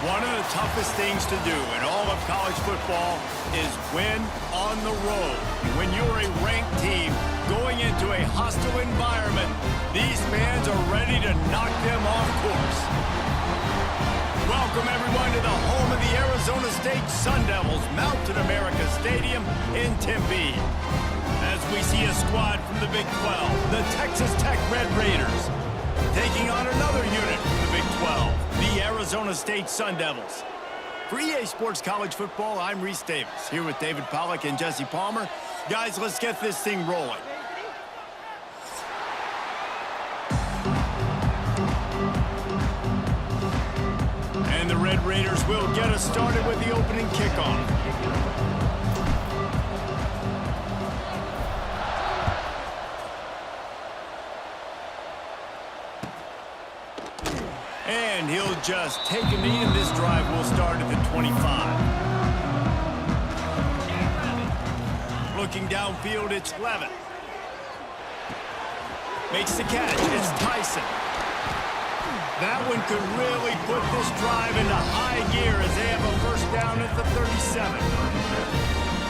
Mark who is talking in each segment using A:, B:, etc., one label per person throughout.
A: One of the toughest things to do in all of college football is win on the road. When you're a ranked team going into a hostile environment, these fans are ready to knock them off course. Welcome, everyone, to the home of the Arizona State Sundevils, Mountain America Stadium in Tempe. As we see a squad from the Big 12, the Texas Tech Red Raiders, taking on another unit from the Big 12, the Arizona State Sundevils. For EA Sports College Football, I'm Reese Davis, here with David Pollack and Jesse Palmer. Guys, let's get this thing rolling. And the Red Raiders will get us started with the opening kickoff. And he'll just take a knee, and this drive will start at the 25. Looking downfield, it's Levin. Makes the catch. It's Tyson. That one could really put this drive into high gear as they have a first down at the 37.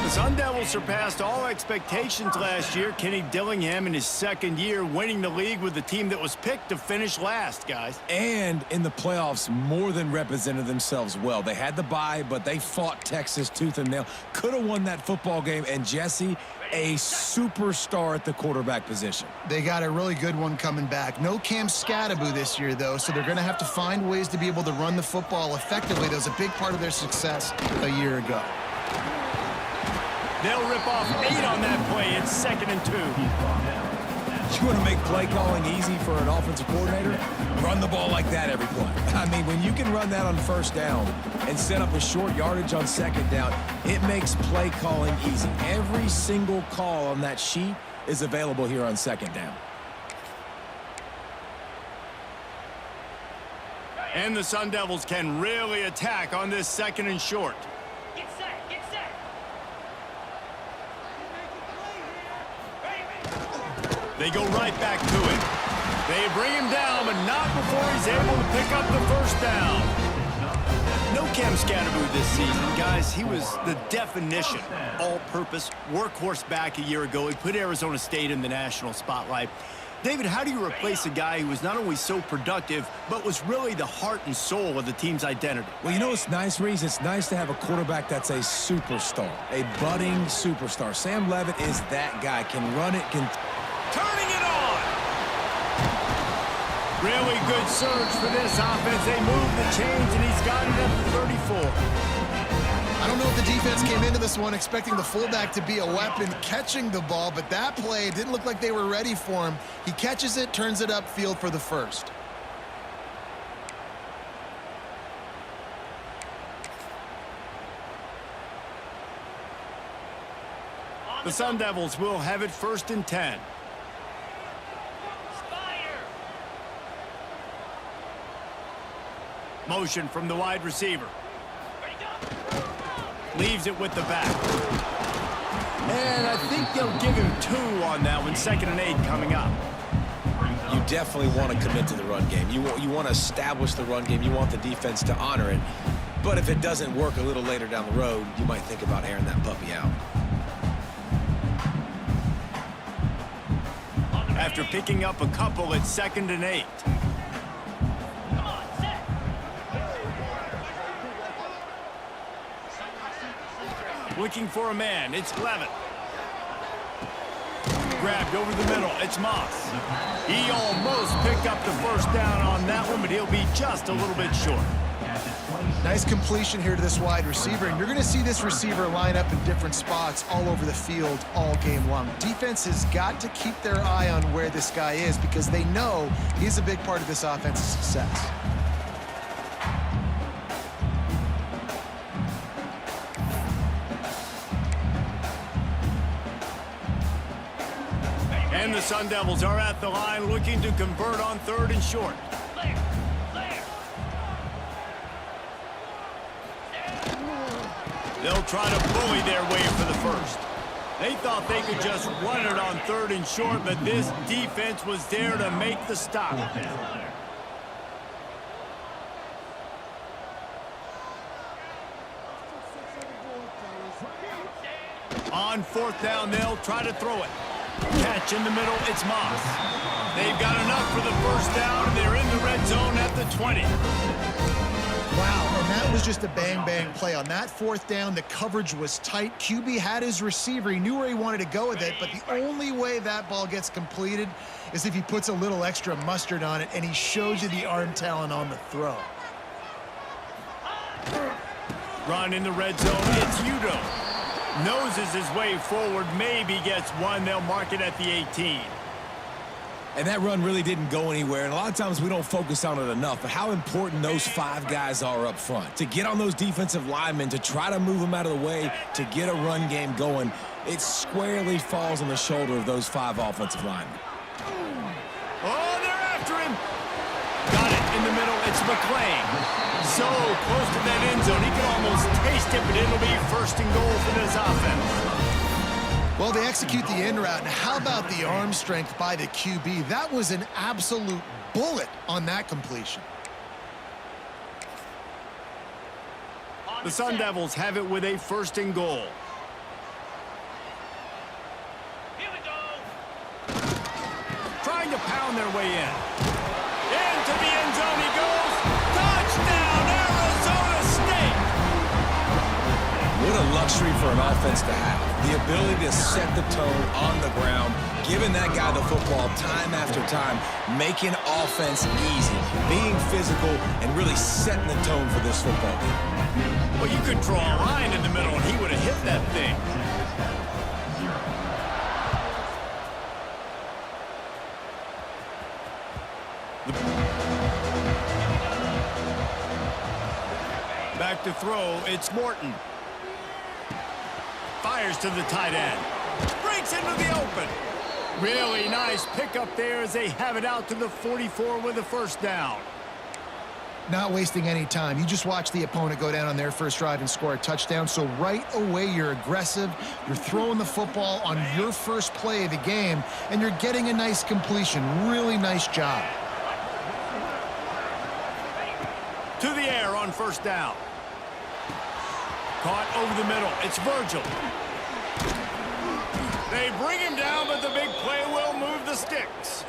A: The Sun Devils surpassed all expectations last year. Kenny Dillingham in his second year winning the league with the team that was picked to finish last, guys.
B: And in the playoffs, more than represented themselves well. They had the bye, but they fought Texas tooth and nail. Could have won that football game. And Jesse, a superstar at the quarterback position.
C: They got a really good one coming back. No Cam Scattaboo this year, though, so they're going to have to find ways to be able to run the football effectively. That was a big part of their success a year ago.
A: They'll rip off 8 on that play. It's 2nd and 2.
B: You want to make play calling easy for an offensive coordinator? Run the ball like that every play. I mean, when you can run that on first down and set up a short yardage on second down, it makes play calling easy. Every single call on that sheet is available here on second down.
A: And the Sun Devils can really attack on this 2nd and short. They go right back to it. They bring him down, but not before he's able to pick up the first down. No Cam Scattaboo this season, guys. He was the definition, all-purpose workhorse back a year ago. He put Arizona State in the national spotlight. David, how do you replace a guy who was not only so productive, but was really the heart and soul of the team's identity?
B: Well, you know what's nice, Reese? It's nice to have a quarterback that's a superstar, a budding superstar. Sam Levitt is that guy. Can run it, can...
A: Turning it on. Really good surge for this offense. They move the chains, and he's got it at the 34.
C: I don't know if the defense came into this one expecting the fullback to be a weapon catching the ball, but that play didn't look like they were ready for him. He catches it, turns it upfield for the first.
A: The Sun Devils will have it 1st and 10. Motion from the wide receiver. Leaves it with the back. And I think they'll give him 2 on that one. 2nd and 8 coming up.
B: You definitely want to commit to the run game. You want to establish the run game. You want the defense to honor it. But if it doesn't work a little later down the road, you might think about airing that puppy out.
A: After picking up a couple, it's 2nd and 8. Looking for a man. It's Levin. Grabbed over the middle. It's Moss. He almost picked up the first down on that one, but he'll be just a little bit short.
C: Nice completion here to this wide receiver, and you're going to see this receiver line up in different spots all over the field all game long. Defense has got to keep their eye on where this guy is because they know he's a big part of this offense's success.
A: And the Sun Devils are at the line looking to convert on 3rd and short. They'll try to bully their way for the first. They thought they could just run it on 3rd and short, but this defense was there to make the stop. On fourth down, they'll try to throw it. Catch in the middle, it's Moss. They've got enough for the first down, and they're in the red zone at the 20.
C: Wow, and that was just a bang-bang play. On that fourth down, the coverage was tight. QB had his receiver. He knew where he wanted to go with it, but the only way that ball gets completed is if he puts a little extra mustard on it, and he shows you the arm talent on the throw.
A: Run in the red zone, it's Udo. Noses his way forward, maybe gets one. They'll mark it at the 18.
B: And that run really didn't go anywhere, and a lot of times we don't focus on it enough, but how important those 5 guys are up front. To get on those defensive linemen, to try to move them out of the way, to get a run game going, it squarely falls on the shoulder of those 5 offensive linemen.
A: Oh, they're after him. Got it in the middle, it's McClain. So close to that end zone, he can almost taste it, but it'll be first and goal for this offense.
C: Well, they execute the end route, and how about the arm strength by the QB? That was an absolute bullet on that completion.
A: The Sun Devils have it with a first and goal.
D: Here we go.
A: Trying to pound their way in. Into the end zone he goes. Touchdown, Arizona State!
B: What a luxury for an offense to have. The ability to set the tone on the ground, giving that guy the football time after time, making offense easy, being physical, and really setting the tone for this football game.
A: Well, you could draw a line in the middle, and he would have hit that thing. Back to throw, it's Morton. Fires to the tight end. Breaks into the open. Really nice pickup there as they have it out to the 44 with a first down.
C: Not wasting any time. You just watch the opponent go down on their first drive and score a touchdown. So right away, you're aggressive. You're throwing the football on your first play of the game, and you're getting a nice completion. Really nice job.
A: To the air on first down. Caught over the middle. It's Virgil. They bring him down, but the big play will move the sticks.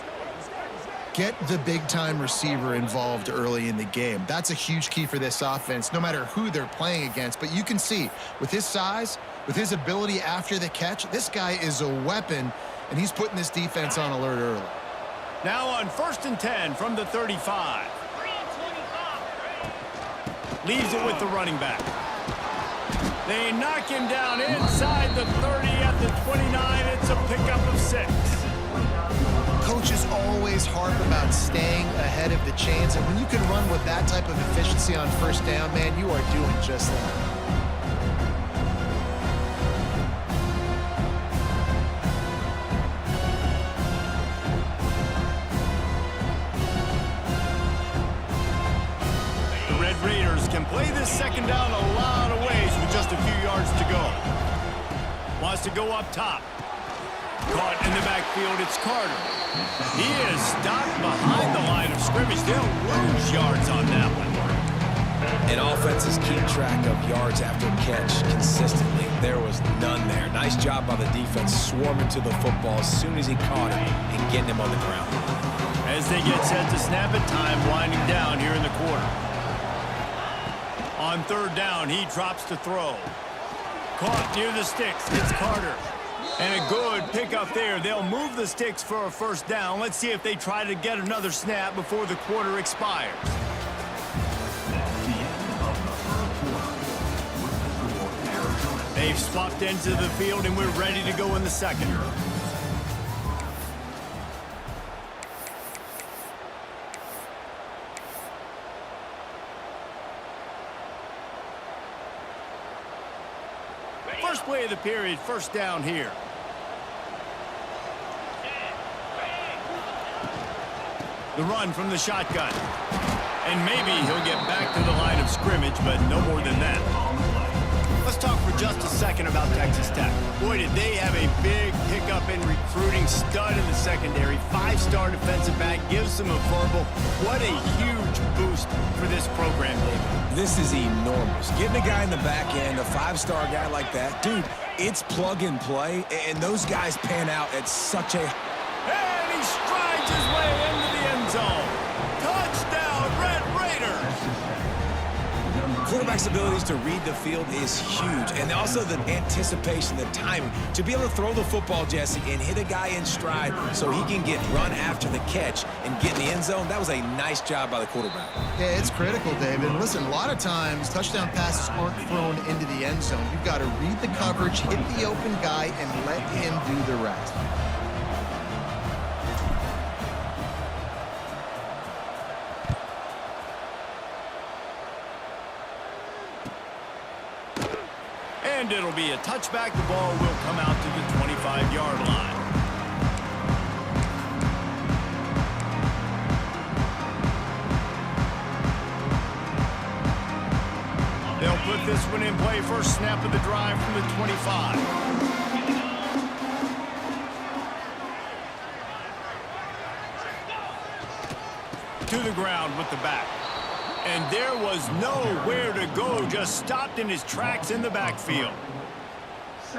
C: Get the big-time receiver involved early in the game. That's a huge key for this offense, no matter who they're playing against. But you can see, with his size, with his ability after the catch, this guy is a weapon, and he's putting this defense on alert early.
A: Now on first and 10 from the 35. Leaves it with the running back. They knock him down inside the 30 at the 29. It's a pickup of 6.
C: Coaches always harp about staying ahead of the chains, and when you can run with that type of efficiency on first down, man, you are doing just that.
A: The Red Raiders can play this second down a lot of ways with just a few yards to go. Wants to go up top. Caught in the backfield, it's Carter. He is stopped behind the line of scrimmage. They'll lose yards on that one.
B: And offenses keep track of yards after catch consistently. There was none there. Nice job by the defense swarming to the football as soon as he caught it and getting him on the ground.
A: As they get set to snap it, time winding down here in the quarter. On third down, he drops to throw. Caught near the sticks, it's Carter. And a good pickup there. They'll move the sticks for a first down. Let's see if they try to get another snap before the quarter expires. They've swapped ends of the field, and we're ready to go in the second. First play of the period, first down here. The run from the shotgun. And maybe he'll get back to the line of scrimmage, but no more than that. A let's talk for just a second about Texas Tech. Boy, did they have a big pickup in recruiting. Stud in the secondary. 5-star defensive back. Gives them a verbal. What a huge boost for this program, David.
B: This is enormous. Getting a guy in the back end, a 5-star guy like that, dude, it's plug and play, and those guys pan out at such a...
A: And he strides his way into the end zone. Touchdown, Red Raiders!
B: Quarterback's abilities to read the field is huge, and also the anticipation, the timing. To be able to throw the football, Jesse, and hit a guy in stride so he can get run after the catch and get in the end zone, that was a nice job by the quarterback.
C: Yeah, it's critical, David. Listen, a lot of times touchdown passes aren't thrown into the end zone. You've got to read the coverage, hit the open guy, and let him do the rest.
A: And it'll be a touchback. The ball will come out to the 25-yard line. They'll put this one in play. First snap of the drive from the 25. To the ground with the back. And there was nowhere to go, just stopped in his tracks in the backfield.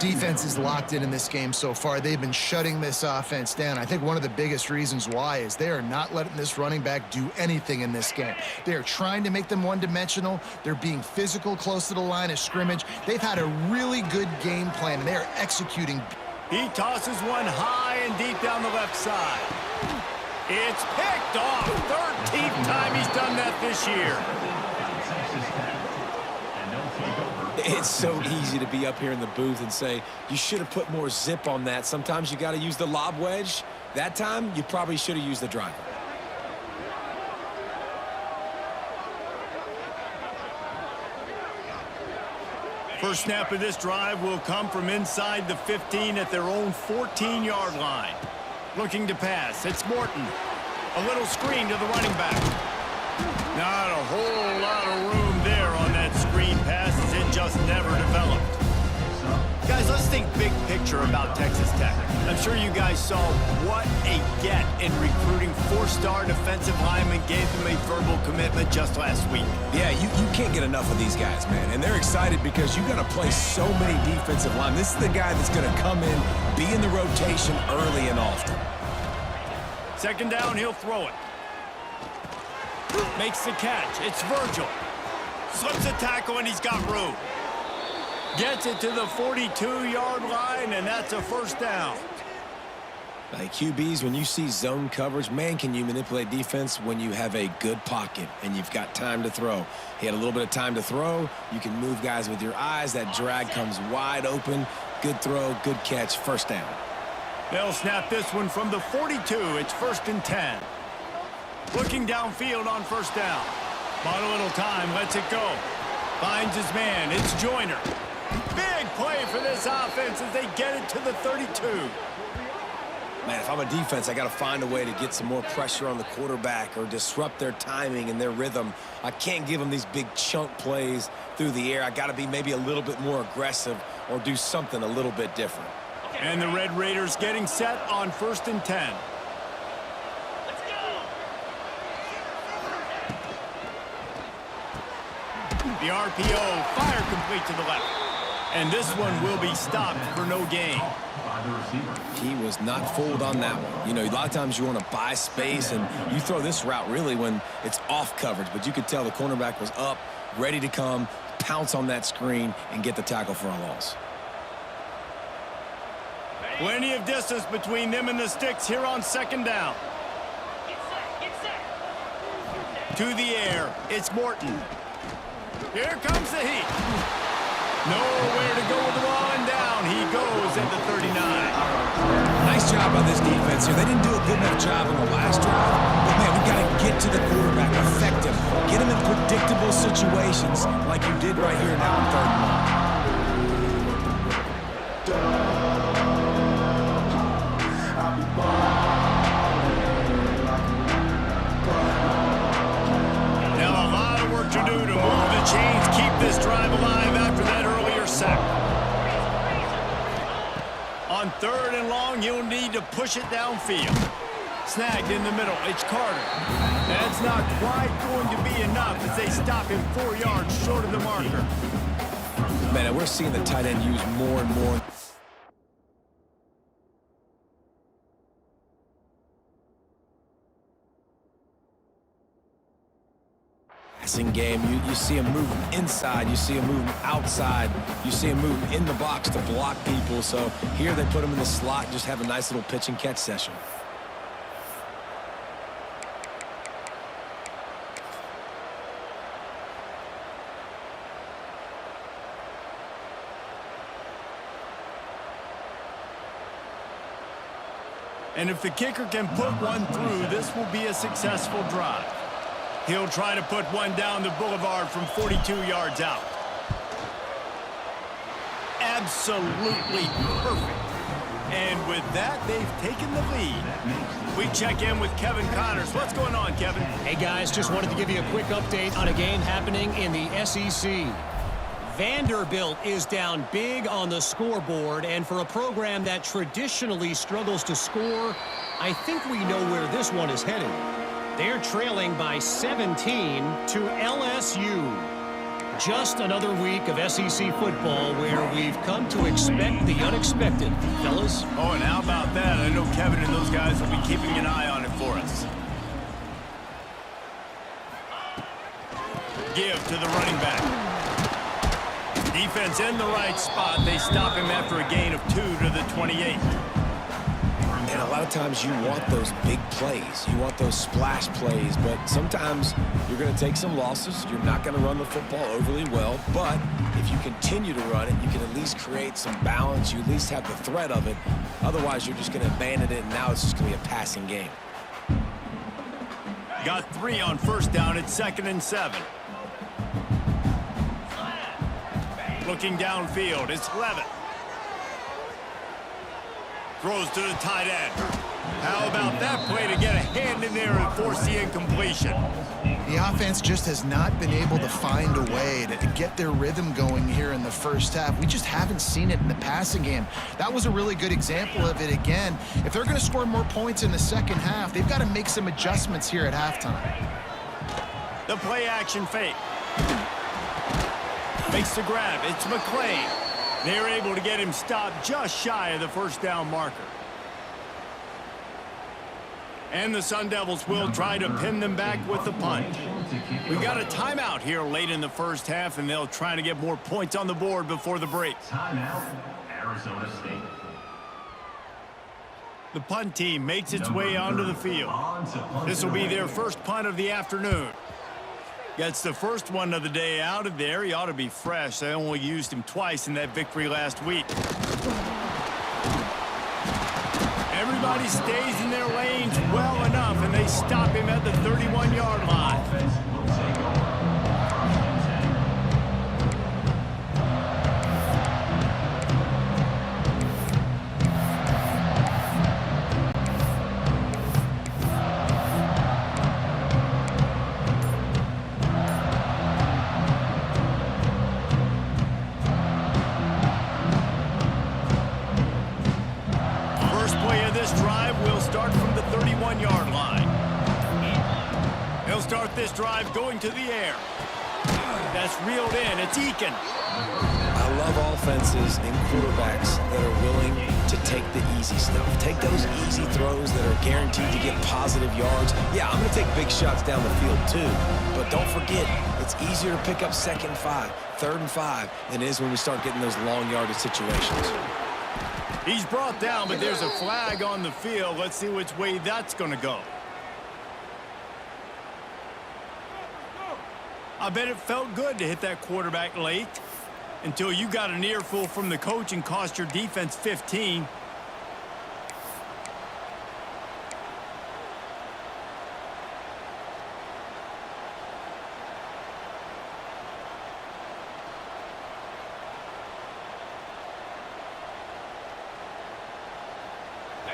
C: Defense is locked in this game so far. They've been shutting this offense down. I think one of the biggest reasons why is they are not letting this running back do anything in this game. They are trying to make them one-dimensional. They're being physical close to the line of scrimmage. They've had a really good game plan, and they are executing.
A: He tosses one high and deep down the left side. It's picked off. 13th time he's done that this year.
B: It's so easy to be up here in the booth and say, you should have put more zip on that. Sometimes you got to use the lob wedge. That time, you probably should have used the driver.
A: First snap of this drive will come from inside the 15 at their own 14-yard line. Looking to pass. It's Morton. A little screen to the running back. Not a whole lot of room there on that screen pass as it just never developed. Guys, let's think big picture about Texas Tech. I'm sure you guys saw what a get in recruiting. 4-star defensive lineman gave them a verbal commitment just last week.
B: Yeah, you can't get enough of these guys, man. And they're excited because you got to play so many defensive linemen. This is the guy that's going to come in, be in the rotation early and often.
A: Second down, he'll throw it. Makes the catch. It's Virgil. Slips a tackle, and he's got room. Gets it to the 42-yard line, and that's a first down.
B: Like QBs, when you see zone coverage, man, can you manipulate defense when you have a good pocket and you've got time to throw. He had a little bit of time to throw. You can move guys with your eyes. That drag comes wide open. Good throw, good catch, first down.
A: They'll snap this one from the 42. It's 1st and 10. Looking downfield on first down. Bought a little time, lets it go. Finds his man. It's Joyner. Big play for this offense as they get it to the 32.
B: Man, if I'm a defense, I got to find a way to get some more pressure on the quarterback or disrupt their timing and their rhythm. I can't give them these big chunk plays through the air. I got to be maybe a little bit more aggressive or do something a little bit different.
A: And the Red Raiders getting set on 1st and 10.
D: Let's go.
A: The RPO, fire complete to the left. And this one will be stopped for no gain.
B: He was not fooled on that one. You know, a lot of times you want to buy space, and you throw this route really when it's off coverage. But you could tell the cornerback was up, ready to come, pounce on that screen, and get the tackle for a loss.
A: Plenty of distance between them and the sticks here on second down.
D: Get set. Get set.
A: To the air, it's Morton. Here comes the heat. Nowhere to go with the ball, and down he goes at the 39.
B: Nice job by this defense here. They didn't do a good enough job on the last drive, but man, we got to get to the quarterback, affect him, get him in predictable situations like you did right here now on 3rd and 1.
A: Now a lot of work to do to move the chains, keep this drive alive after that earlier sack. On 3rd and long, you'll need to push it downfield. Snagged in the middle, it's Carter. That's not quite going to be enough as they stop him 4 yards short of the marker.
B: Man, we're seeing the tight end used more and more. Passing game, you see him moving inside, you see him moving outside, you see him moving in the box to block people. So here they put him in the slot, just have a nice little pitch and catch session.
A: And if the kicker can put one through, this will be a successful drive. He'll try to put one down the boulevard from 42 yards out. Absolutely perfect. And with that, they've taken the lead. We check in with Kevin Connors. What's going on, Kevin?
E: Hey, guys, just wanted to give you a quick update on a game happening in the SEC. Vanderbilt is down big on the scoreboard, and for a program that traditionally struggles to score, I think we know where this one is headed. They're trailing by 17 to LSU. Just another week of SEC football where we've come to expect the unexpected, fellas.
A: Oh, and how about that? I know Kevin and those guys will be keeping an eye on it for us. Give to the running back. Defense in the right spot. They stop him after a gain of 2 to the 28.
B: And a lot of times you want those big plays. You want those splash plays. But sometimes you're going to take some losses. You're not going to run the football overly well. But if you continue to run it, you can at least create some balance. You at least have the threat of it. Otherwise, you're just going to abandon it, and now it's just going to be a passing game.
A: Got 3 on 1st down. It's 2nd and 7. Looking downfield, it's Levitt. Throws to the tight end. How about that play to get a hand in there and force the incompletion?
C: The offense just has not been able to find a way to get their rhythm going here in the first half. We just haven't seen it in the passing game. That was a really good example of it again. If they're going to score more points in the second half, they've got to make some adjustments here at halftime.
A: The play action fake. Makes the grab. It's McClain. They're able to get him stopped just shy of the 1st down marker. And the Sun Devils will try to pin them back with the punt. We got a timeout here late in the first half, and they'll try to get more points on the board before the break.
F: Timeout, Arizona State.
A: The punt team makes its way onto the field. This will be their first punt of the afternoon. Gets the first one of the day out of there. He ought to be fresh. They only used him twice in that victory last week. Everybody stays in their lanes well enough, and they stop him at the 31-yard line. This drive going to the air. That's reeled in. It's Eakin.
B: I love offenses and quarterbacks that are willing to take the easy stuff. Take those easy throws that are guaranteed to get positive yards. Yeah, I'm going to take big shots down the field too. But don't forget, it's easier to pick up 2nd and 5, 3rd and 5 than it is when we start getting those long yardage situations.
A: He's brought down, but there's a flag on the field. Let's see which way that's going to go. I bet it felt good to hit that quarterback late until you got an earful from the coach and cost your defense 15.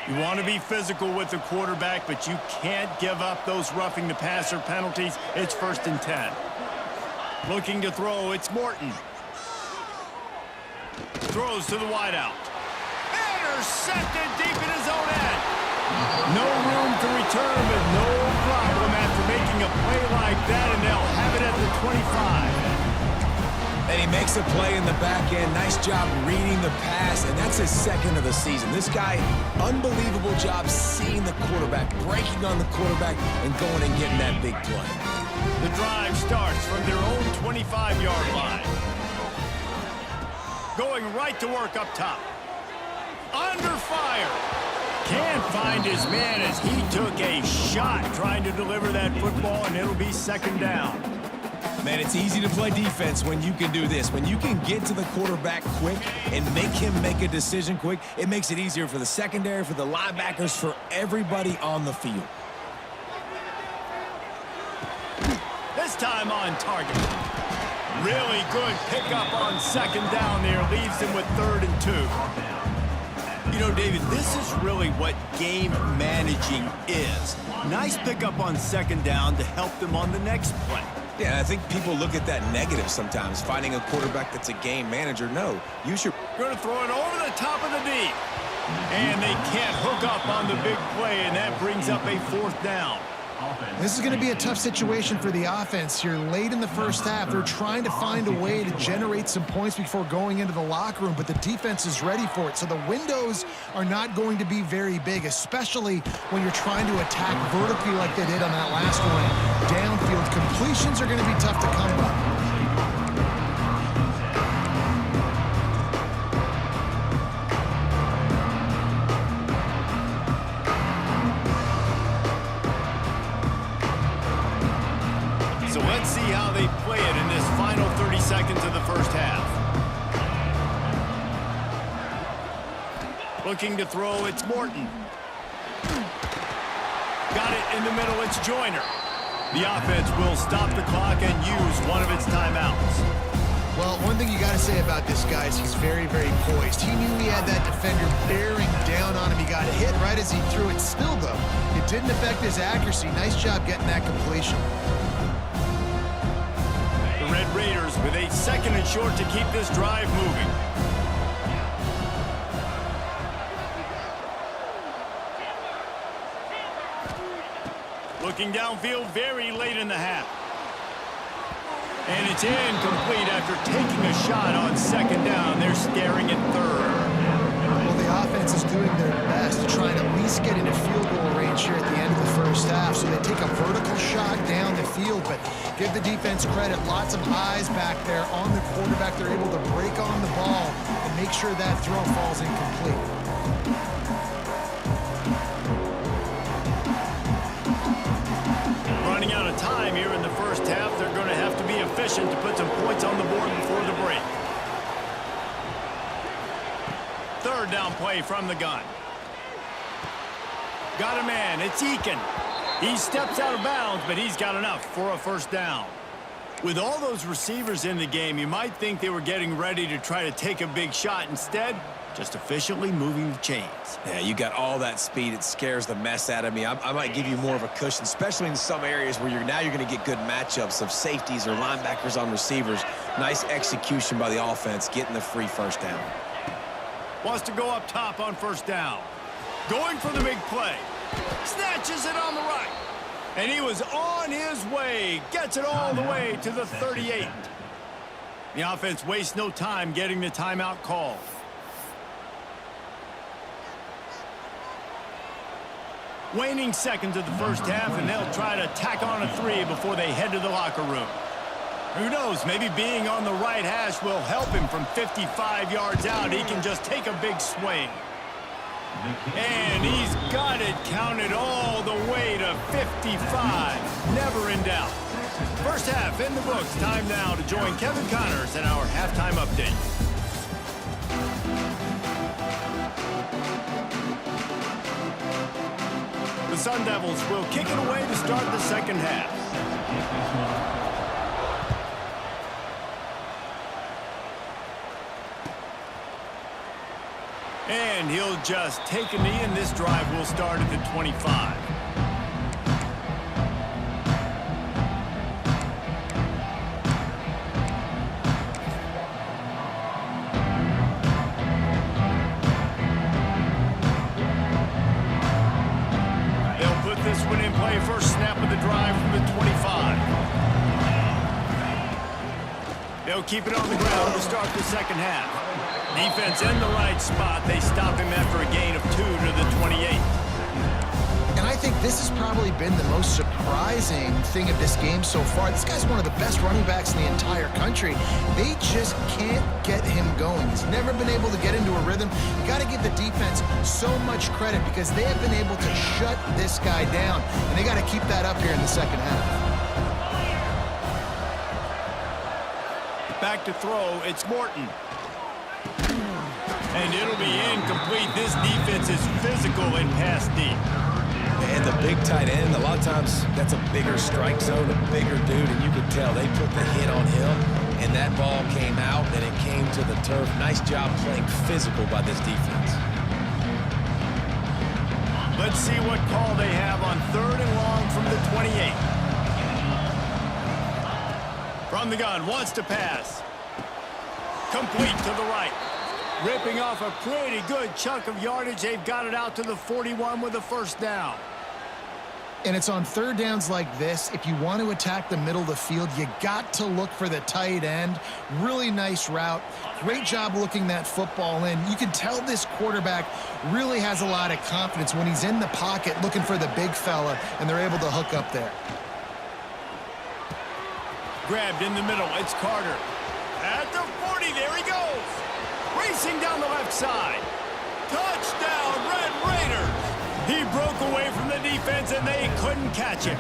A: You want to be physical with the quarterback, but you can't give up those roughing the passer penalties. It's 1st and 10. Looking to throw, it's Morton. Throws to the wideout. intercepted deep in his own end. No room to return, but no problem after making a play like that, and they'll have it at the 25.
B: And he makes a play in the back end. Nice job reading the pass, and that's his second of the season. This guy, unbelievable job seeing the quarterback, breaking on the quarterback, and going and getting that big play.
A: The drive starts from their own 25-yard line. Going right to work up top. Under fire. Can't find his man as he took a shot trying to deliver that football, and it'll be second down.
B: Man, it's easy to play defense when you can do this. When you can get to the quarterback quick and make him make a decision quick, it makes it easier for the secondary, for the linebackers, for everybody on the field.
A: This time on target. Really good pickup on second down there. Leaves him with 3rd and 2. You know, David, this is really what game managing is. Nice pickup on second down to help them on the next play.
B: Yeah, I think people look at that negative sometimes, finding a quarterback that's a game manager. No, you should.
A: Going to throw it over the top of the D. And they can't hook up on the big play, and that brings up a 4th down.
C: This is going to be a tough situation for the offense here. Late in the first half, they're trying to find a way to generate some points before going into the locker room, but the defense is ready for it. So the windows are not going to be very big, especially when you're trying to attack vertically like they did on that last one. Downfield completions are going to be tough to come by.
A: So let's see how they play it in this final 30 seconds of the first half. Looking to throw, it's Morton. Got it in the middle, it's Joyner. The offense will stop the clock and use one of its timeouts.
C: Well, one thing you got to say about this guy is he's very, very poised. He knew he had that defender bearing down on him. He got hit right as he threw it. Still, though, it didn't affect his accuracy. Nice job getting that completion.
A: The Red Raiders with a 2nd and short to keep this drive moving. Looking downfield very late in the half. And it's incomplete after taking a shot on second down. They're staring at 3rd.
C: Well, the offense is doing their best to try and at least get into field goal range here at the end of the first half. So they take a vertical shot down the field, but give the defense credit. Lots of eyes back there on the quarterback. They're able to break on the ball and make sure that throw falls incomplete.
A: Running out of time here in the first half. They're going to have to be efficient to put some points on the board before the break. 3rd down play from the gun. Got a man. It's Eakin. He steps out of bounds, but he's got enough for a 1st down. With all those receivers in the game, you might think they were getting ready to try to take a big shot. Instead, just efficiently moving the chains.
B: Yeah, you got all that speed. It scares the mess out of me. I might give you more of a cushion, especially in some areas where you're going to get good matchups of safeties or linebackers on receivers. Nice execution by the offense, getting the free 1st down.
A: Wants to go up top on 1st down. Going for the big play. Snatches it on the right. And he was on his way. Gets it all the way to the 38. The offense wastes no time getting the timeout called. Waning seconds of the first half, and they'll try to tack on a 3 before they head to the locker room. Who knows, maybe being on the right hash will help him from 55 yards out. He can just take a big swing. And he's got it counted all the way to 55. Never in doubt. First half in the books. Time now to join Kevin Connors in our halftime update. The Sun Devils will kick it away to start the second half. And he'll just take a knee, and this drive will start at the 25. They'll keep it on the ground to start the second half. Defense in the right spot. They stop him after a gain of 2 to the 28.
C: And I think this has probably been the most surprising thing of this game so far. This guy's one of the best running backs in the entire country. They just can't get him going. He's never been able to get into a rhythm. You got to give the defense so much credit because they have been able to shut this guy down. And they got to keep that up here in the second half.
A: Back to throw, it's Morton. And it'll be incomplete. This defense is physical in pass deep.
B: And the big tight end, a lot of times that's a bigger strike zone, a bigger dude, and you could tell they put the hit on him, and that ball came out, and it came to the turf. Nice job playing physical by this defense.
A: Let's see what call they have on 3rd and long from the 28. From the gun, wants to pass. Complete to the right. Ripping off a pretty good chunk of yardage. They've got it out to the 41 with a first down.
C: And it's on third downs like this. If you want to attack the middle of the field, you got to look for the tight end. Really nice route. Great job looking that football in. You can tell this quarterback really has a lot of confidence when he's in the pocket looking for the big fella, and they're able to hook up there.
A: Grabbed in the middle. It's Carter. At the 40, there he goes. Racing down the left side. Touchdown, Red Raiders. He broke away from the defense, and they couldn't catch him.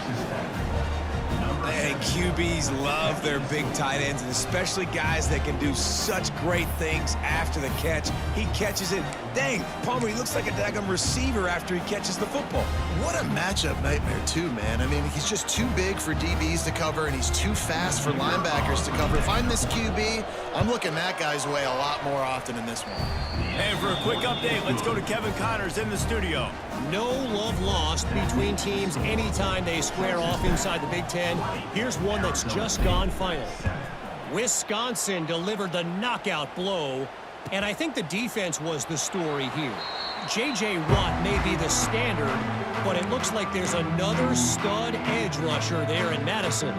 B: Hey, QBs love their big tight ends, and especially guys that can do such great things after the catch. He catches it. Dang, Palmer, he looks like a daggum receiver after he catches the football.
C: What a matchup nightmare, too, man. I mean, he's just too big for DBs to cover, and he's too fast for linebackers to cover. If I'm this QB, I'm looking that guy's way a lot more often in this one.
A: And for a quick update, let's go to Kevin Connors in the studio.
E: No love lost between teams anytime they square off inside the Big Ten. Here's one that's just gone final. Wisconsin delivered the knockout blow, and I think the defense was the story here. J.J. Watt may be the standard, but it looks like there's another stud edge rusher there in Madison.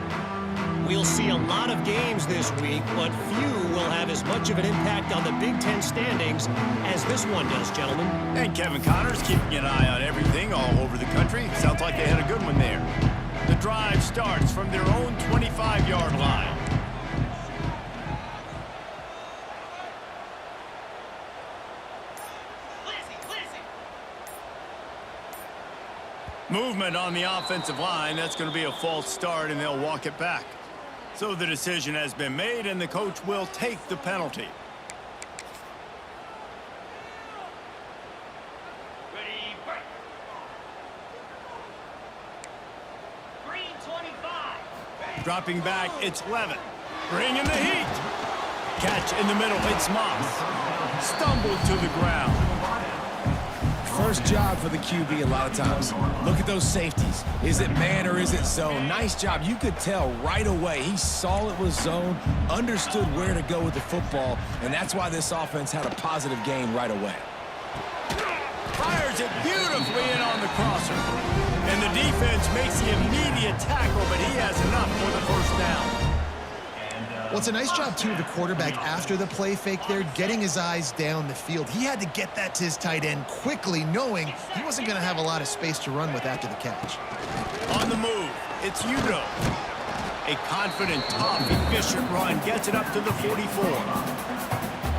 E: We'll see a lot of games this week, but few will have as much of an impact on the Big Ten standings as this one does, gentlemen.
A: And Kevin Connors keeping an eye on everything all over the country. Sounds like they had a good one there. The drive starts from their own 25-yard line. Movement on the offensive line. That's going to be a false start, and they'll walk it back. So the decision has been made, and the coach will take the penalty.
D: Ready, break. Green 25.
A: Dropping back, it's Levitt. Bringing the heat. Catch in the middle, it's Moss. Stumbled to the ground.
B: First job for the QB a lot of times. Look at those safeties. Is it man or is it zone? Nice job. You could tell right away. He saw it was zone, understood where to go with the football, and that's why this offense had a positive gain right away.
A: Fires it beautifully in on the crosser. And the defense makes the immediate tackle, but he has enough for the first down.
C: Well, it's a nice job, too, of the quarterback after the play fake there, getting his eyes down the field. He had to get that to his tight end quickly, knowing he wasn't going to have a lot of space to run with after the catch.
A: On the move, it's Udo. A confident, tough, efficient run gets it up to the 44.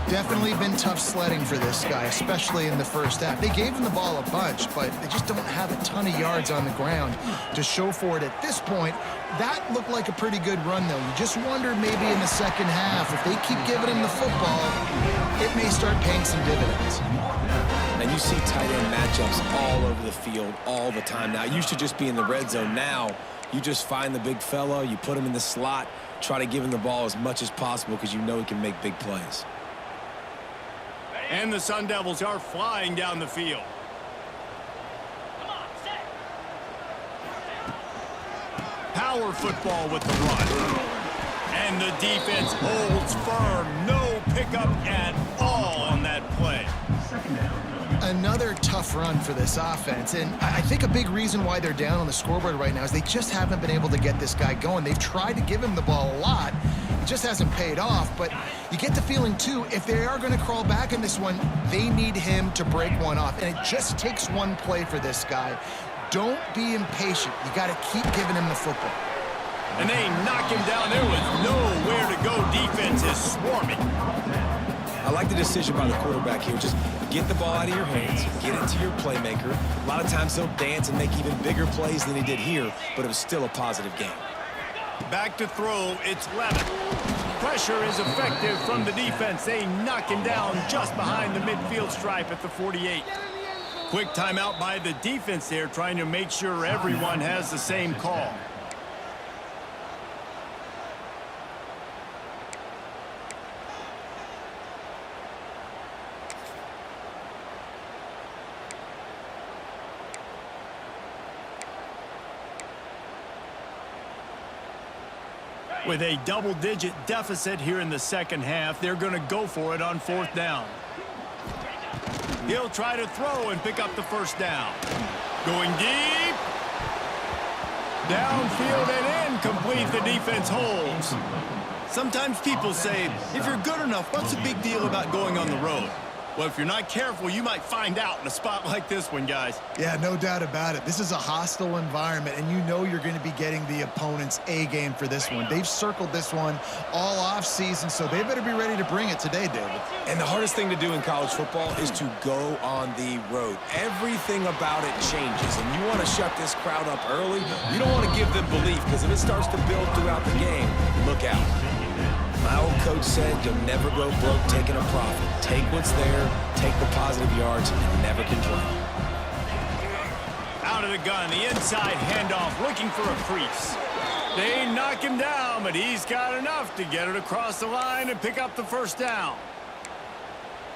C: Definitely been tough sledding for this guy, especially in the first half. They gave him the ball a bunch, but they just don't have a ton of yards on the ground to show for it at this point. That looked like a pretty good run, though. You just wonder maybe in the second half, if they keep giving him the football, it may start paying some dividends.
B: And you see tight end matchups all over the field all the time now. It used to just be in the red zone. Now you just find the big fella, you put him in the slot, try to give him the ball as much as possible because you know he can make big plays.
A: And the Sun Devils are flying down the field.
D: Come on, set.
A: Power football with the run. And the defense holds firm. No pickup at all on that play.
C: Another tough run for this offense, and I think a big reason why they're down on the scoreboard right now is they just haven't been able to get this guy going. They've tried to give him the ball a lot. It just hasn't paid off, but you get the feeling, too, if they are going to crawl back in this one, they need him to break one off, and it just takes one play for this guy. Don't be impatient. You got to keep giving him the football.
A: And they knock him down. There was nowhere to go. Defense is swarming.
B: I like the decision by the quarterback here. Just get the ball out of your hands, get it to your playmaker. A lot of times he'll dance and make even bigger plays than he did here, but it was still a positive game.
A: Back to throw, it's Levin. Pressure is effective from the defense. They knock him down just behind the midfield stripe at the 48. Quick timeout by the defense there, trying to make sure everyone has the same call. With a double-digit deficit here in the second half, they're going to go for it on fourth down. He'll try to throw and pick up the first down. Going deep. Downfield and incomplete. The defense holds. Sometimes people say, if you're good enough, what's the big deal about going on the road? Well, if you're not careful, you might find out in a spot like this one, guys.
C: Yeah, no doubt about it. This is a hostile environment, and you know you're going to be getting the opponent's A game for this one. They've circled this one all offseason, so they better be ready to bring it today, David.
B: And the hardest thing to do in college football is to go on the road. Everything about it changes, and you want to shut this crowd up early. You don't want to give them belief, because if it starts to build throughout the game, look out. My old coach said you'll never go broke taking a profit. Take what's there, take the positive yards, and never complain.
A: Out of the gun, the inside handoff, looking for a crease. They knock him down, but he's got enough to get it across the line and pick up the first down.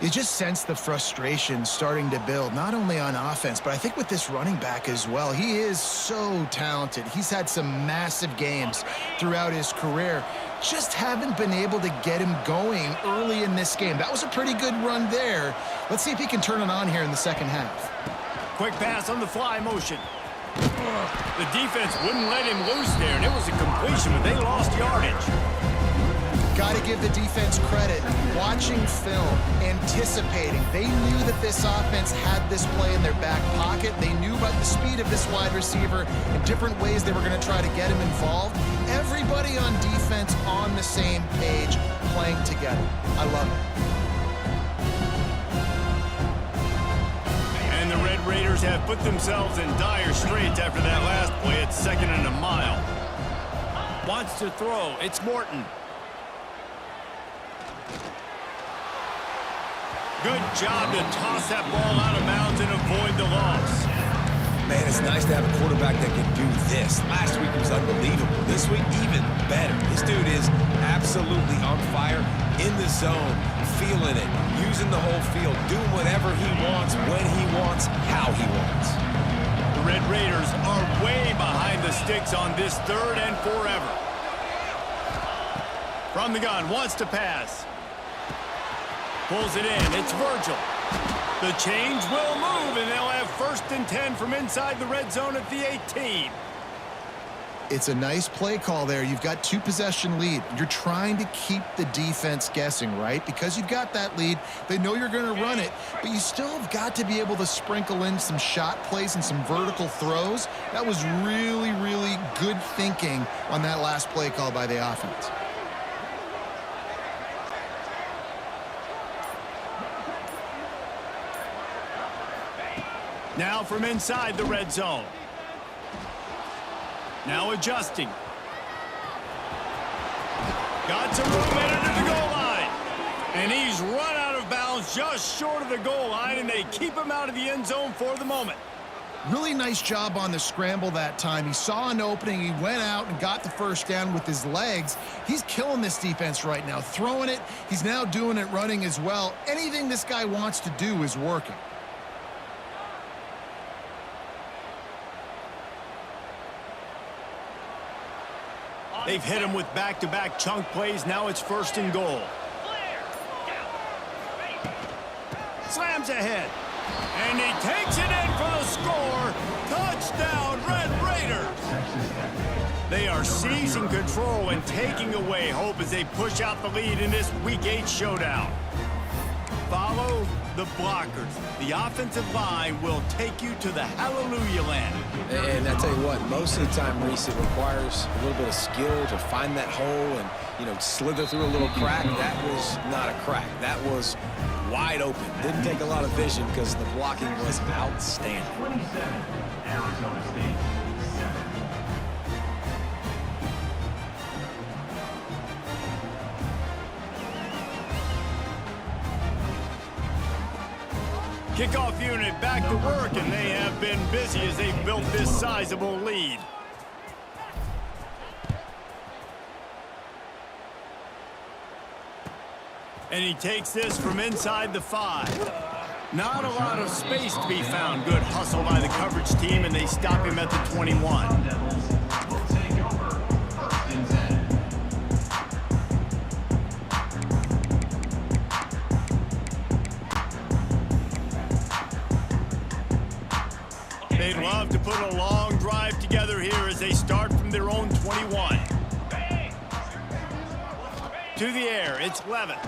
C: You just sense the frustration starting to build, not only on offense, but I think with this running back as well. He is so talented. He's had some massive games throughout his career. Just haven't been able to get him going early in this game. That was a pretty good run there. Let's see if he can turn it on here in the second half.
A: Quick pass on the fly motion. The defense wouldn't let him loose there, and it was a completion, but they lost yardage.
C: Got to give the defense credit. Watching film, anticipating. They knew that this offense had this play in their back pocket. They knew about the speed of this wide receiver and different ways they were going to try to get him involved. Everybody on defense on the same page, playing together. I love it.
A: And the Red Raiders have put themselves in dire straits after that last play. It's 2nd and a mile. Wants to throw. It's Morton. Good job to toss that ball out of bounds and avoid the loss.
B: Man, it's nice to have a quarterback that can do this. Last week was unbelievable. This week, even better. This dude is absolutely on fire, in the zone, feeling it, using the whole field, doing whatever he wants, when he wants, how he wants.
A: The Red Raiders are way behind the sticks on this 3rd and forever. From the gun, wants to pass. Pulls it in. It's Virgil. The change will move, and they'll have 1st and 10 from inside the red zone at the 18.
C: It's a nice play call there. You've got 2-possession lead. You're trying to keep the defense guessing, right? Because you've got that lead, they know you're going to run it, but you still have got to be able to sprinkle in some shot plays and some vertical throws. That was really, really good thinking on that last play call by the offense.
A: Now from inside the red zone. Now adjusting. Got some room into the goal line. And he's run out of bounds just short of the goal line, and they keep him out of the end zone for the moment.
C: Really nice job on the scramble that time. He saw an opening. He went out and got the first down with his legs. He's killing this defense right now. Throwing it. He's now doing it running as well. Anything this guy wants to do is working.
A: They've hit him with back-to-back chunk plays. Now it's 1st and goal. Slams ahead. And he takes it in for the score. Touchdown, Red Raiders. They are seizing control and taking away hope as they push out the lead in this Week 8 showdown. Follow the blockers. The offensive line will take you to the hallelujah land.
B: And I tell you what, most of the time, Reese, it requires a little bit of skill to find that hole and, slither through a little crack. That was not a crack. That was wide open. Didn't take a lot of vision because the blocking was outstanding.
F: 27, Arizona State, 7.
A: Kickoff unit back to work, and they have been busy as they've built this sizable lead. And he takes this from inside the 5. Not a lot of space to be found. Good hustle by the coverage team, and they stop him at the 21.
F: Sundevils will take over 1st and 10.
A: They'd love to put a long drive together here as they start from their own 21. To the air, it's Levin.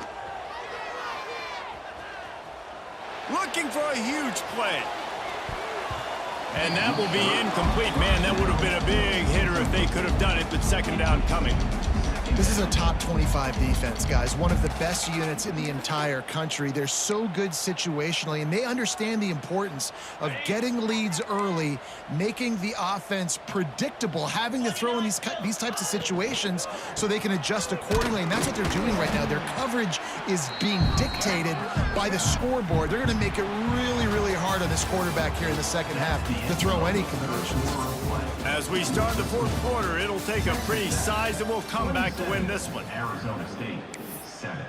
A: Looking for a huge play. And that will be incomplete. Man, that would have been a big hitter if they could have done it, but second down coming.
C: This is a top 25 defense, guys. One of the best units in the entire country. They're so good situationally, and they understand the importance of getting leads early, making the offense predictable, having to throw in these types of situations so they can adjust accordingly, and that's what they're doing right now. Their coverage is being dictated by the scoreboard. They're going to make it really, really hard on this quarterback here in the second half to throw any conversions.
A: As we start the fourth quarter, it'll take a pretty sizable comeback to win this one.
F: Arizona State, 7.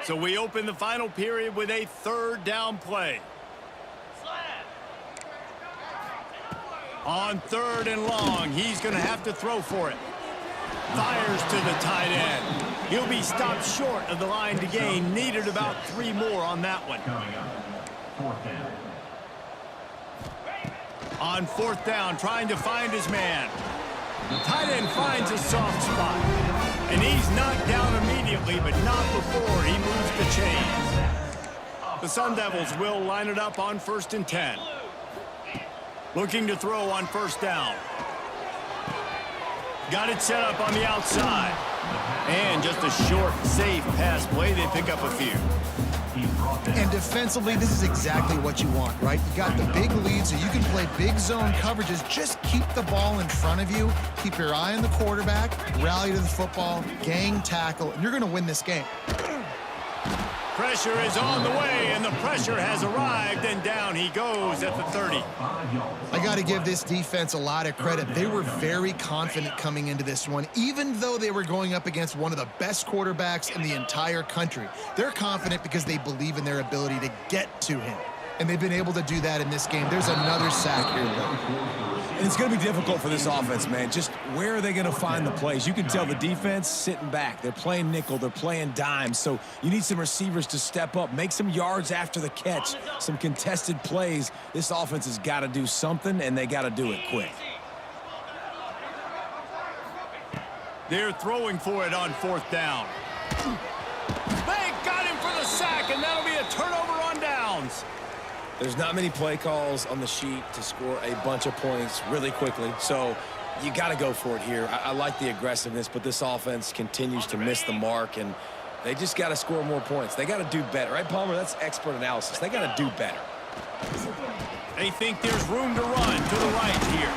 A: So we open the final period with a third down play. On 3rd and long, he's going to have to throw for it. Fires to the tight end. He'll be stopped short of the line to gain. Needed about 3 more on that one.
F: Coming up, 4th down.
A: On 4th down, trying to find his man. The tight end finds a soft spot. And he's knocked down immediately, but not before he moves the chains. The Sun Devils will line it up on 1st and 10. Looking to throw on 1st down. Got it set up on the outside. And just a short, safe pass play. They pick up a few.
C: And defensively, this is exactly what you want, right? You got the big lead, so you can play big zone coverages. Just keep the ball in front of you. Keep your eye on the quarterback. Rally to the football. Gang tackle. And you're going to win this game.
A: Pressure is on the way, and the pressure has arrived, and down he goes at the 30.
C: I got to give this defense a lot of credit. They were very confident coming into this one, even though they were going up against one of the best quarterbacks in the entire country. They're confident because they believe in their ability to get to him, and they've been able to do that in this game. There's another sack here, though.
B: And it's going to be difficult for this offense, man. Just where are they going to find the plays? You can tell the defense sitting back. They're playing nickel. They're playing dime. So you need some receivers to step up, make some yards after the catch, some contested plays. This offense has got to do something, and they got to do it quick.
A: They're throwing for it on 4th down. They got him for the sack, and that'll be a turnover on downs.
B: There's not many play calls on the sheet to score a bunch of points really quickly, so you got to go for it here. I like the aggressiveness, but this offense continues to miss the mark, and they just got to score more points. They got to do better, right, Palmer? That's expert analysis. They got to do better.
A: They think there's room to run to the right here.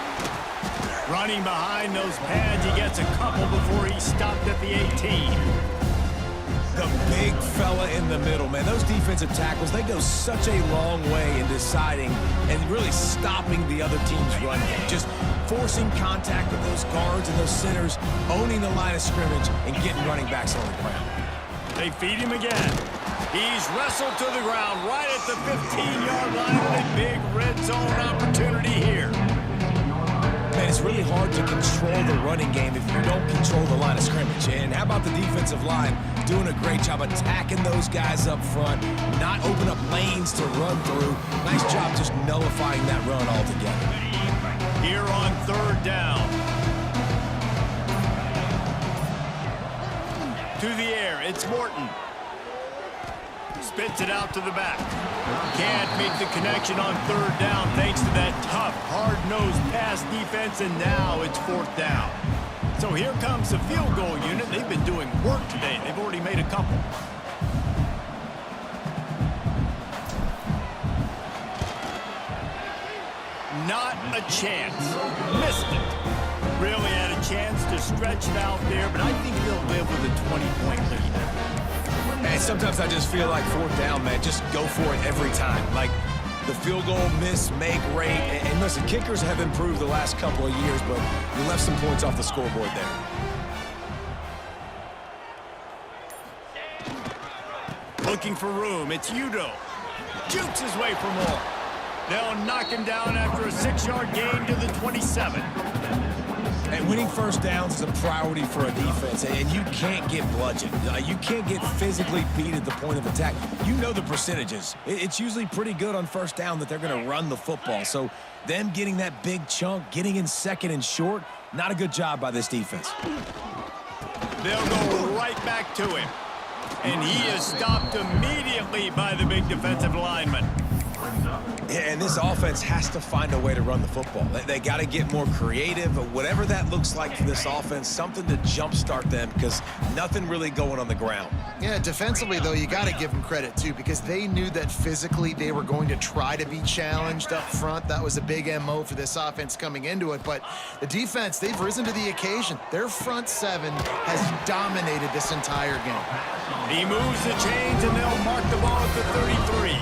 A: Running behind those pads, he gets a couple before he's stopped at the 18.
B: The big fella in the middle, man. Those defensive tackles, they go such a long way in deciding and really stopping the other team's run game. Just forcing contact with those guards and those centers, owning the line of scrimmage, and getting running backs on the ground.
A: They feed him again. He's wrestled to the ground right at the 15-yard line with a big red zone opportunity here.
B: Man, it's it's really hard to control the running game if you don't control the line of scrimmage. And how about the defensive line doing a great job attacking those guys up front, not open up lanes to run through. Nice job just nullifying that run altogether.
A: Here on third down. To the air, it's Morton. Spits it out to the back. Can't make the connection on third down thanks to that tough, hard-nosed pass defense, and now it's fourth down. So here comes the field goal unit. They've been doing work today. They've already made a couple. Not a chance. Missed it. Really had a chance to stretch it out there, but I think they'll live with a 20-point lead.
B: And sometimes I just feel like fourth down, man, just go for it every time. Like the field goal miss, make rate. And listen, kickers have improved the last couple of years, but you left some points off the scoreboard there.
A: Looking for room, it's Udo. Jukes his way for more. They'll knock him down after a 6-yard gain to the 27.
B: And winning first downs is a priority for a defense, and you can't get bludgeoned. You can't get physically beat at the point of attack. You know the percentages. It's usually pretty good on first down that they're going to run the football. So them getting that big chunk, getting in second and short, not a good job by this defense.
A: They'll go right back to him. And he is stopped immediately by the big defensive lineman.
B: And this offense has to find a way to run the football. They got to get more creative, whatever that looks like for this offense, something to jumpstart them because nothing really going on the ground.
C: Yeah, defensively, though, you got to give them credit, too, because they knew that physically they were going to try to be challenged up front. That was a big MO for this offense coming into it. But the defense, they've risen to the occasion. Their front seven has dominated this entire game.
A: He moves the chains, and they'll mark the ball at the 33.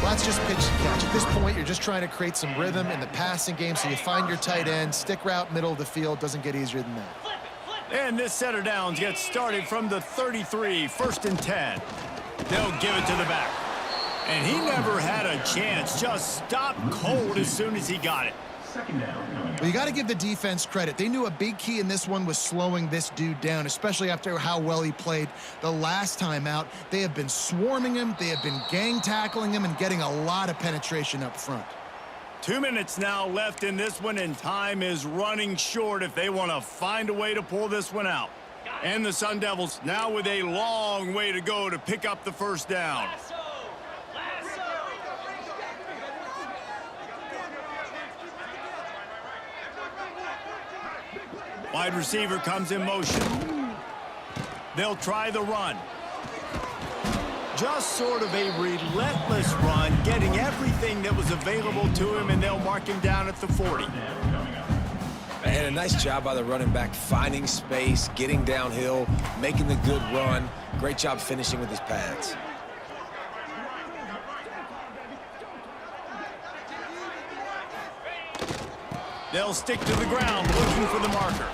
C: Well, that's just pitch and catch. At this point, you're just trying to create some rhythm in the passing game, so you find your tight end, stick route, middle of the field. Doesn't get easier than that.
A: And this set of downs gets started from the 33, 1st and 10. They'll give it to the back. And he never had a chance, just stopped cold as soon as he got it.
C: Well, you got to give the defense credit. They knew a big key in this one was slowing this dude down, especially after how well he played the last time out. They have been swarming him, they have been gang tackling him, and getting a lot of penetration up front.
A: 2 minutes now left in this one, and time is running short if they want to find a way to pull this one out. And the Sun Devils now with a long way to go to pick up the first down. Wide receiver comes in motion. They'll try the run. Just sort of a relentless run, getting everything that was available to him, and they'll mark him down at the 40.
B: And a nice job by the running back, finding space, getting downhill, making the good run. Great job finishing with his pads.
A: They'll stick to the ground looking for the marker.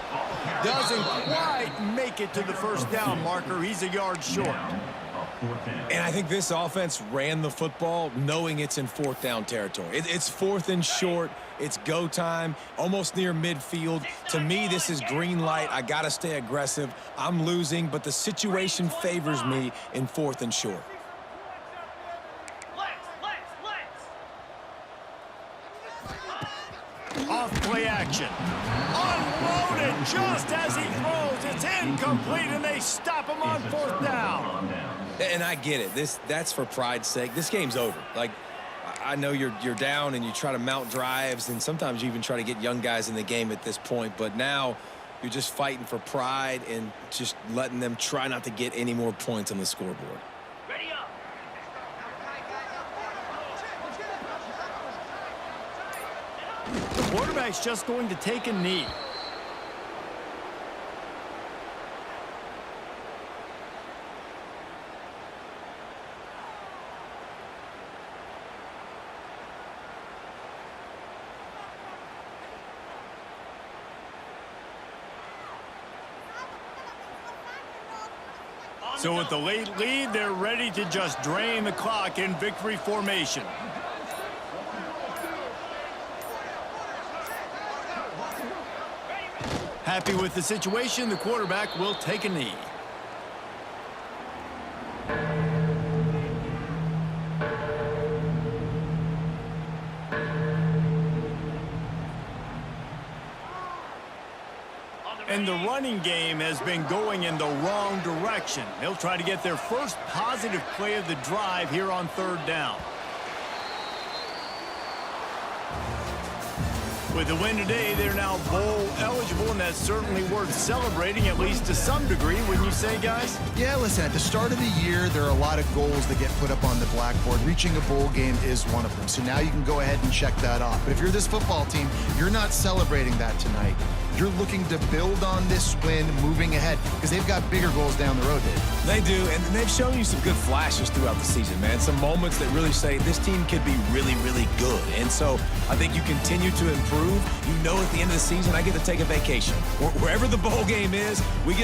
A: Doesn't quite make it to the first down marker. He's a yard short.
B: And I think this offense ran the football knowing it's in fourth down territory. It's 4th and short. It's go time, almost near midfield. To me, this is green light. I got to stay aggressive. I'm losing, but the situation favors me in 4th and short.
A: Off play action. Unloaded just as he throws. It's incomplete, and they stop him on 4th down.
B: And I get it. That's for pride's sake. This game's over. Like, I know you're down and you try to mount drives, and sometimes you even try to get young guys in the game at this point. But now you're just fighting for pride and just letting them try not to get any more points on the scoreboard.
A: The quarterback's just going to take a knee. So with the late lead, they're ready to just drain the clock in victory formation. Happy with the situation, the quarterback will take a knee. And the running game has been going in the wrong direction. They'll try to get their first positive play of the drive here on 3rd down. With the win today, they're now bowl eligible, and that's certainly worth celebrating, at least to some degree, wouldn't you say, guys?
C: Yeah, listen, at the start of the year, there are a lot of goals that get put up on the blackboard. Reaching a bowl game is one of them. So now you can go ahead and check that off. But if you're this football team, you're not celebrating that tonight. You're looking to build on this win moving ahead because they've got bigger goals down the road, Dave.
B: They do, and they've shown you some good flashes throughout the season, man. Some moments that really say this team could be really, really good. And so I think you continue to improve. You know at the end of the season, I get to take a vacation. Wherever the bowl game is, we get